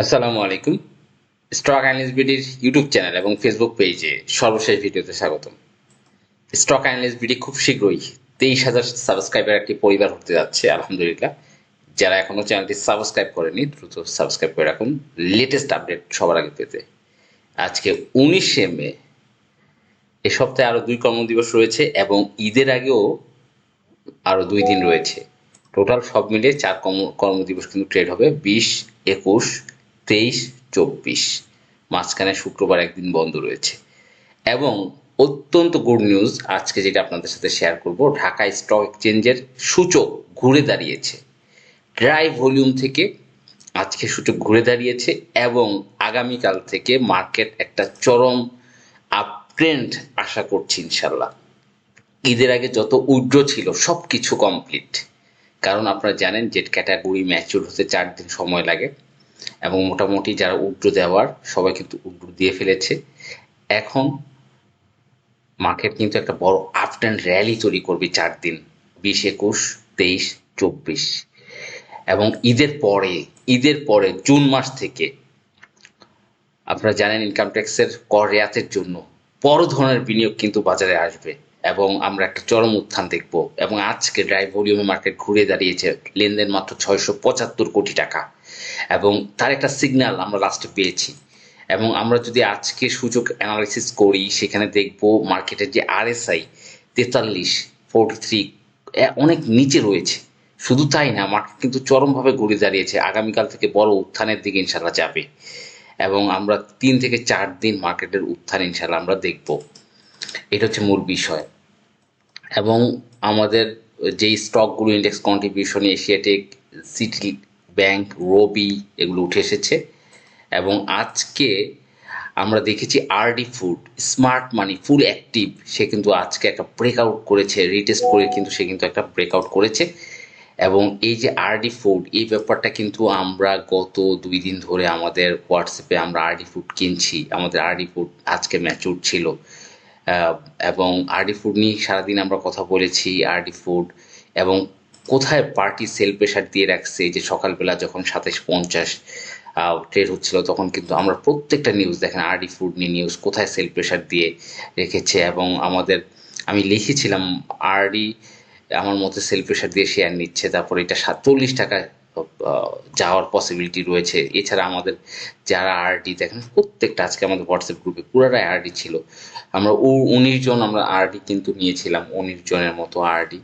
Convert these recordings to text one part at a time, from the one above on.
আসসালামু আলাইকুম। Stock analyst বিডির YouTube channel এবং ফেসবুক পেজে সর্বশেষ ভিডিওতে স্বাগতম। স্টক অ্যানালিস্ট বিডি খুব শীঘ্রই 23,000 সাবস্ক্রাইবার একটি পরিবার হতে যাচ্ছে, আলহামদুলিল্লাহ। যারা এখনো চ্যানেলটি সাবস্ক্রাইব করেনি দ্রুত সাবস্ক্রাইব করে রাখুন লেটেস্ট আপডেট সবার আগে পেতে। আজকে 19শে মে, এ সপ্তাহে আরো 2 কর্মদিবস রয়েছে এবং ঈদের আগেও আরো 2 দিন রয়েছে। টোটাল সব মিলিয়ে 4 কর্মদিবস কিন্তু ট্রেড হবে, 20, 21, 23, 24। মাঝখানে শুক্রবার একদিন বন্ধ রয়েছে। এবং অত্যন্ত গুড নিউজ আজকে যেটা আপনাদের সাথে শেয়ার করব, ঢাকা স্টক এক্সচেঞ্জের সূচক ঘুরে দাঁড়িয়েছে। ড্রাই ভলিউম থেকে আজকে সূচক ঘুরে দাঁড়িয়েছে এবং আগামীকাল থেকে মার্কেট একটা চরম আপ ট্রেন্ড আশা করছি ইনশাল্লাহ। ঈদের আগে যত উইথড্র ছিল সবকিছু কমপ্লিট, কারণ আপনারা জানেন যে ক্যাটাগরি ম্যাচিউর হতে 4 দিন সময় লাগে এবং মোটামুটি যারা উইথড্র দেওয়ার সবাই কিন্তু উইথড্র দিয়ে ফেলেছে। এখন মার্কেট কিন্তু একটা বড় আপ ট্রেন্ড র্যালি তৈরি করবে 4 দিন, 20, 21, 23, 24। এবং ঈদের পরে জুন মাস থেকে আপনারা জানেন ইনকাম ট্যাক্সের কর রেয়াতের জন্য বড় ধরনের বিনিয়োগ কিন্তু বাজারে আসবে এবং আমরা একটা চরম উত্থান দেখব। এবং আজকে ড্রাই ভলিউমে মার্কেট ঘুরে দাঁড়িয়েছে, লেনদেন মাত্র 675 কোটি টাকা, এবং তার একটা সিগন্যাল আমরা লাস্টে পেয়েছি। এবং আমরা যদি আজকে সূচক অ্যানালাইসিস করি সেখানে দেখব মার্কেটের যে আরএসআই 43, 43 অনেক নিচে রয়েছে। শুধু তাই না, মার্কেট কিন্তু চরমভাবে ঘুরে দাঁড়িয়েছে, আগামীকাল থেকে বড় উত্থানের দিকে ইনশাল্লাহ যাবে এবং আমরা 3 থেকে 4 দিন মার্কেটের উত্থান ইনশাল্লাহ আমরা দেখব। এটা হচ্ছে মূল বিষয়। এবং আমাদের যেই স্টকগুলো index contribution, Asiatic, city bank, Robi, এগুলো উঠে এসেছে। এবং আজকে আমরা দেখেছি RD food, smart money full active, সে কিন্তু আজকে একটা ব্রেকআউট করেছে, রিটেস্ট করে কিন্তু সে কিন্তু একটা ব্রেকআউট করেছে। এবং এই যে আরডি ফুড, এই ব্যাপারটা কিন্তু আমরা গত 2 দিন ধরে আমাদের হোয়াটসঅ্যাপে আমরা আরডি ফুড কিনছি। আমাদের আরডি ফুড আজকে ম্যাচিউর ছিল এবং আরডি ফুড নিয়ে সারাদিন আমরা কথা বলেছি। আরডি ফুড এবং কোথায় পার্টি সেল প্রেশার দিয়ে রাখছে, যে সকালবেলা যখন 27.50 ট্রেড হচ্ছিল তখন কিন্তু আমরা প্রত্যেকটা নিউজ দেখেন আরডি ফুড নিয়ে নিউজ কোথায় সেল প্রেশার দিয়ে রেখেছে। এবং আমি লিখেছিলাম আরডি আমার মতে সেল প্রেশার দিয়ে শেয়ার নিচ্ছে, তারপরে এটা 47 টাকায় যাওয়ার পসিবিলিটি রয়েছে। এছাড়া আমাদের যারা আরডি দেখেন প্রত্যেকটা, আজকে আমাদের হোয়াটসঅ্যাপ গ্রুপে পুরাটাই আরডি ছিল। আমরা 19 জন আমরা আরডি কিন্তু নিয়েছিলাম, 19 জনের মতো আরডি,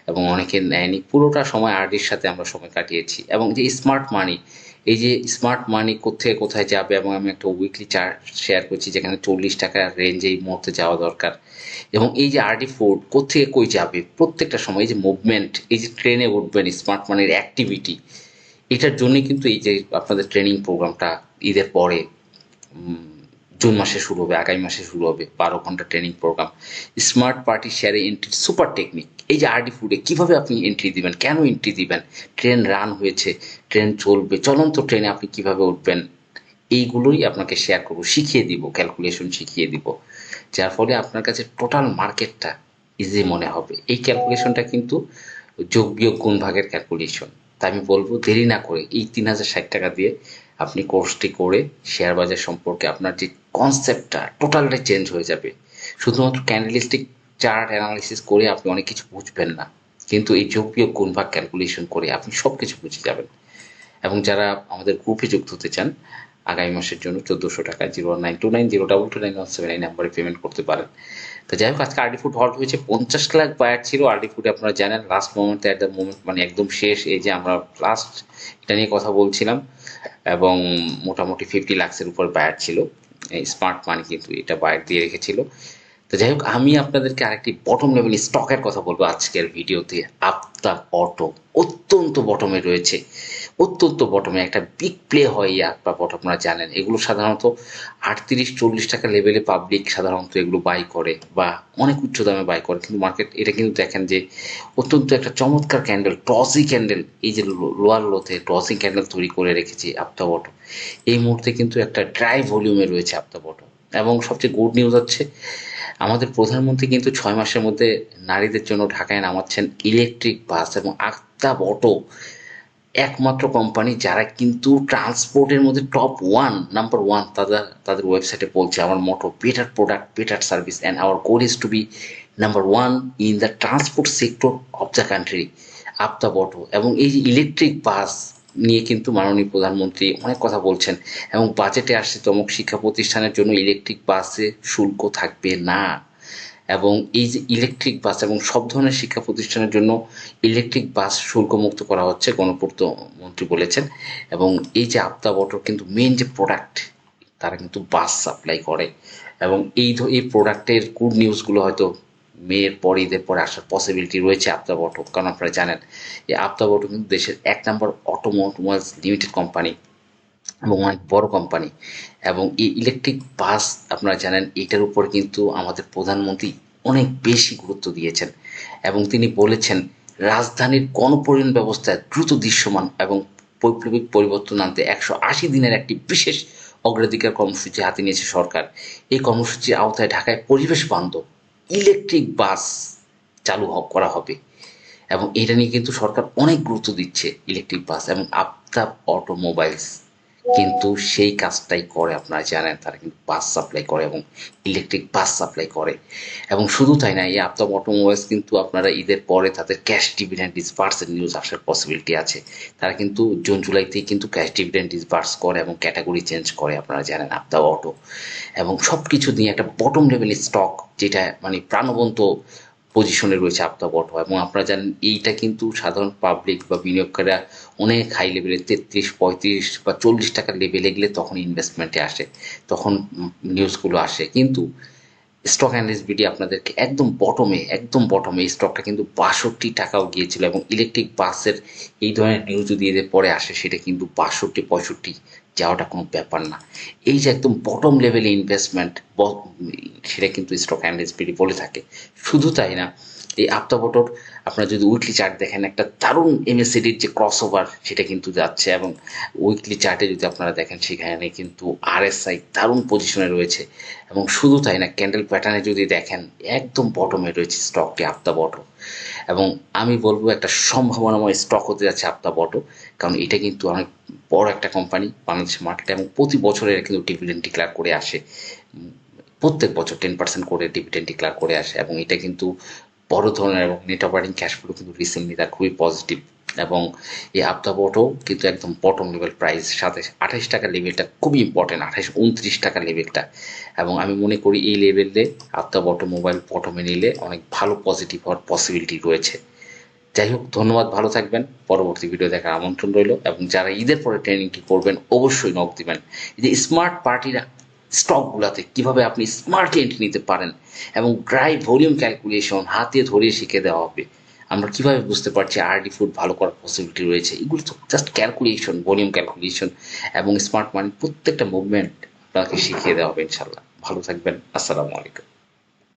এবং অনেকে নেয়নি। পুরোটা সময় আরডির সাথে আমরা সময় কাটিয়েছি। এবং যে স্মার্ট মানি, এই যে স্মার্ট মানি কোথায় কোথায় যাবে, এবং আমি একটা উইকলি চার্ট শেয়ার করছি যেখানে 40 টাকার রেঞ্জে এই মুহূর্তে যাওয়া দরকার। এবং এই যে আরডি ফোর্ড কোথেকে কই যাবে প্রত্যেকটা সময়, এই যে মুভমেন্ট, এই যে ট্রেনে উঠবেন, স্মার্ট মানির অ্যাক্টিভিটি, এটার জন্যই কিন্তু এই যে আপনাদের ট্রেনিং প্রোগ্রামটা ঈদের পরে জুন মাসে শুরু হবে, আগামী মাসে শুরু হবে 12 ঘন্টা ট্রেনিং প্রোগ্রাম। স্মার্ট পার্টি শেয়ারে এন্ট্রি সুপার টেকনিক, এই যে আরডি ফুডে কিভাবে আপনি এন্ট্রি দিবেন, কেন এন্ট্রি দিবেন, ট্রেন রান হয়েছে, ট্রেন চলবে, চলন্ত ট্রেনে আপনি কিভাবে উঠবেন, এইগুলোই আপনাকে শেয়ার করবো, শিখিয়ে দিব, ক্যালকুলেশন শিখিয়ে দিব, যার ফলে আপনার কাছে টোটাল মার্কেটটা ইজি মনে হবে। এই ক্যালকুলেশনটা কিন্তু যোগ বিয়োগ গুণ ভাগের ক্যালকুলেশন। তা আমি বলবো দেরি না করে এই 3060 টাকা দিয়ে আপনি কোর্সটি করে শেয়ার বাজার সম্পর্কে আপনার যে কনসেপ্টটা টোটালটাই চেঞ্জ হয়ে যাবে। শুধুমাত্র ক্যান্ডেলিস্টিক চার্ট অ্যানালিসিস করে আপনি অনেক কিছু বুঝবেন না, কিন্তু এই যোগ বিয়োগ গুণ ভাগ ক্যালকুলেশন করে আপনি সব কিছু বুঝে যাবেন। এবং যারা আমাদের গ্রুপে যুক্ত হতে চান, আগামী মাসের জন্য 1400 টাকা 01929029917 এই নাম্বারে পেমেন্ট করতে পারেন। তো যাই হোক, আজকে আরডি ফুড হল্ট হয়েছে, 50 লাখ বায়ার ছিল আরডি ফুডে, আপনারা জানেন লাস্ট মোমেন্টে, অ্যাট দ্য মোমেন্ট মানে একদম শেষ, এই যে আমরা লাস্ট এটা নিয়ে কথা বলছিলাম, এবং মোটামুটি 50 লাখের উপর বায়ার ছিল। এই স্মার্ট মানি কিন্তু এটা বায়ার দিয়ে রেখেছিল। তো যাই হোক, আমি আপনাদেরকে আরেকটি বটম লেভেল স্টকের কথা বলবো আজকের ভিডিওতে। আফতাব অটো অত্যন্ত বটমে রয়েছে, অত্যন্ত বটমে একটা বিগ প্লে হয় এই আফতাব অটো, আপনারা জানেন এগুলো সাধারণত 38-40 টাকা লেভেলে পাবলিক সাধারণত এগুলো বাই করে বা অনেক উচ্চ দামে বাই করে, কিন্তু মার্কেট এটা কিন্তু দেখেন যে অত্যন্ত একটা চমৎকার ক্যান্ডেল, টসি ক্যান্ডেল, এই যে লোয়ার লোতে টসি ক্যান্ডেল তৈরি করে রেখেছে আফতাব অটো। এই মুহূর্তে কিন্তু একটা ড্রাই ভলিউমে রয়েছে আফতাব অটো। এবং সবচেয়ে গুড নিউজ হচ্ছে আমাদের প্রধানমন্ত্রী কিন্তু 6 মাসের মধ্যে নারীদের জন্য ঢাকায় নামাচ্ছেন ইলেকট্রিক বাস, এবং আফতাব অটো একমাত্র কোম্পানি যারা কিন্তু ট্রান্সপোর্টের মধ্যে টপ নাম্বার ওয়ান, তাদের ওয়েবসাইটে বলছে আমার motto better product, better service and our goal is to be number one in the transport sector of the country, আপতা বটো। এবং এই যে ইলেকট্রিক বাস নিয়ে কিন্তু মাননীয় প্রধানমন্ত্রী অনেক কথা বলছেন, এবং বাজেটে আসছে তমক শিক্ষা প্রতিষ্ঠানের জন্য ইলেকট্রিক বাসে শুল্ক থাকবে না। এবং এই যে ইলেকট্রিক বাস এবং সব ধরনের শিক্ষা প্রতিষ্ঠানের জন্য ইলেকট্রিক বাস শুল্কমুক্ত করা হচ্ছে, গণপূর্ত মন্ত্রী বলেছেন। এবং এই যে আপদা বটর কিন্তু মেন যে প্রোডাক্ট, তারা কিন্তু বাস সাপ্লাই করে। এবং এই প্রোডাক্টের গুড নিউজগুলো হয়তো মেয়ের পরে, ঈদের পরে আসার পসিবিলিটি রয়েছে আপদা বটো। কারণ আপনারা জানেন যে আপদা বটো কিন্তু দেশের 1 নম্বর অটোমোবাইলস লিমিটেড কোম্পানি এবং অনেক বড় কোম্পানি। এবং এই ইলেকট্রিক বাস আপনারা জানেন এটার উপর কিন্তু আমাদের প্রধানমন্ত্রী অনেক বেশি গুরুত্ব দিয়েছেন, এবং তিনি বলেছেন রাজধানীর গণপরিবহন ব্যবস্থায় দ্রুত দৃশ্যমান এবং বৈপ্লবিক পরিবর্তন আনতে 180 দিনের একটি বিশেষ অগ্রাধিকার কর্মসূচি হাতে নিয়েছে সরকার। এই কর্মসূচির আওতায় ঢাকায় পরিবেশ বান্ধব ইলেকট্রিক বাস করা হবে। এবং এটা নিয়ে কিন্তু সরকার অনেক গুরুত্ব দিচ্ছে ইলেকট্রিক বাস, এবং আফতাব অটোমোবাইলস কিন্তু সেই কাজটাই করে। আপনারা জানেন তারা কিন্তু বাস সাপ্লাই করে এবং ইলেকট্রিক বাস সাপ্লাই করে। এবং শুধু তাই না, এই আফতাব অটোমোবাইলস কিন্তু আপনারা ঈদের পরে তাদের ক্যাশ ডিভিডেন্ড ডিসবার্সের নিউজ আসার পসিবিলিটি আছে। তারা কিন্তু জুন জুলাইতেই কিন্তু ক্যাশ ডিভিডেন্ড ডিসবার্স করে এবং ক্যাটাগরি চেঞ্জ করে, আপনারা জানেন আফতাব অটো। এবং সব কিছু নিয়ে একটা বটম লেভেলের স্টক, যেটা মানে প্রাণবন্ত পজিশনে রয়েছে আপতা বট। এবং আপনারা জানেন এইটা কিন্তু সাধারণ পাবলিক বা বিনিয়োগকারীরা অনেক হাই লেভেলে 33, 35 বা 40 টাকার লেভেলে গেলে তখন ইনভেস্টমেন্টে আসে, তখন নিউজগুলো আসে। কিন্তু স্টক অ্যানালিস্ট বিডি আপনাদেরকে একদম বটমে এই স্টকটা কিন্তু 62 টাকাও গিয়েছিল। এবং ইলেকট্রিক বাসের এই ধরনের নিউজ যদি এদের পরে আসে, সেটা কিন্তু 62, 65 যাওয়াটা কোনো ব্যাপার না। এই যে একদম বটম লেভেলে ইনভেস্টমেন্ট, সেটা কিন্তু স্টক অ্যানালিস্ট বিডি বলে থাকে। শুধু তাই না, এই আপতা বটর আপনারা যদি উইকলি চার্ট দেখেন, একটা দারুণ এমএসিডির যে ক্রস ওভার সেটা কিন্তু যাচ্ছে। এবং উইকলি চার্টে যদি আপনারা দেখেন, সেখানে কিন্তু আরএসআই দারুণ পজিশনে রয়েছে। এবং শুধু তাই না, ক্যান্ডেল প্যাটার্নে যদি দেখেন একদম বটমে রয়েছে স্টকটি আপতা বটো। এবং আমি বলবো একটা সম্ভাবনাময় স্টক হতে যাচ্ছে আপতা বটো, কারণ এটা কিন্তু অনেক বড় একটা কোম্পানি বাংলাদেশের মার্কেটে, এবং প্রতি বছরে এরা কিন্তু ডিভিডেন্ড ডিক্লেয়ার করে আসে। প্রত্যেক বছর 10% করে ডিভিডেন্ড ডিক্লেয়ার করে আসে। এবং এটা কিন্তু বড় ধরনের, এবং নেট অপারেটিং ক্যাশ ফ্লো কিন্তু রিসেন্টলি তার খুবই পজিটিভ। এবং এই আপদা বটো কিন্তু একদম বটম লেভেল প্রাইস 28 টাকা লেভেলটা খুবই ইম্পর্টেন্ট, 28-29 টাকা লেভেলটা। এবং আমি মনে করি এই লেভেলে আপদা বটো মোবাইল বটমে নিলে অনেক ভালো পজিটিভ হওয়ার পসিবিলিটি রয়েছে। যাই হোক, ধন্যবাদ, ভালো থাকবেন। পরবর্তী ভিডিও দেখার আমন্ত্রণ রইল। এবং যারা ঈদের পরে ট্রেনিংটি করবেন অবশ্যই নক দিবেন। এই যে স্মার্ট পার্টিরা স্টকগুলোতে কিভাবে আপনি স্মার্ট এন্ট্রি নিতে পারেন, এবং ড্রাই ভলিউম ক্যালকুলেশন হাতে ধরে শিখে দেওয়া হবে। আমরা কিভাবে বুঝতে পারছি আরডি ফুড ভালো করার পসিবিলিটি রয়েছে, এগুলো তো জাস্ট ক্যালকুলেশন, ভলিউম ক্যালকুলেশন এবং স্মার্ট মানি প্রত্যেকটা মুভমেন্ট আপনাকে শিখিয়ে দেওয়া হবে ইনশাল্লাহ। ভালো থাকবেন। আসসালামু আলাইকুম।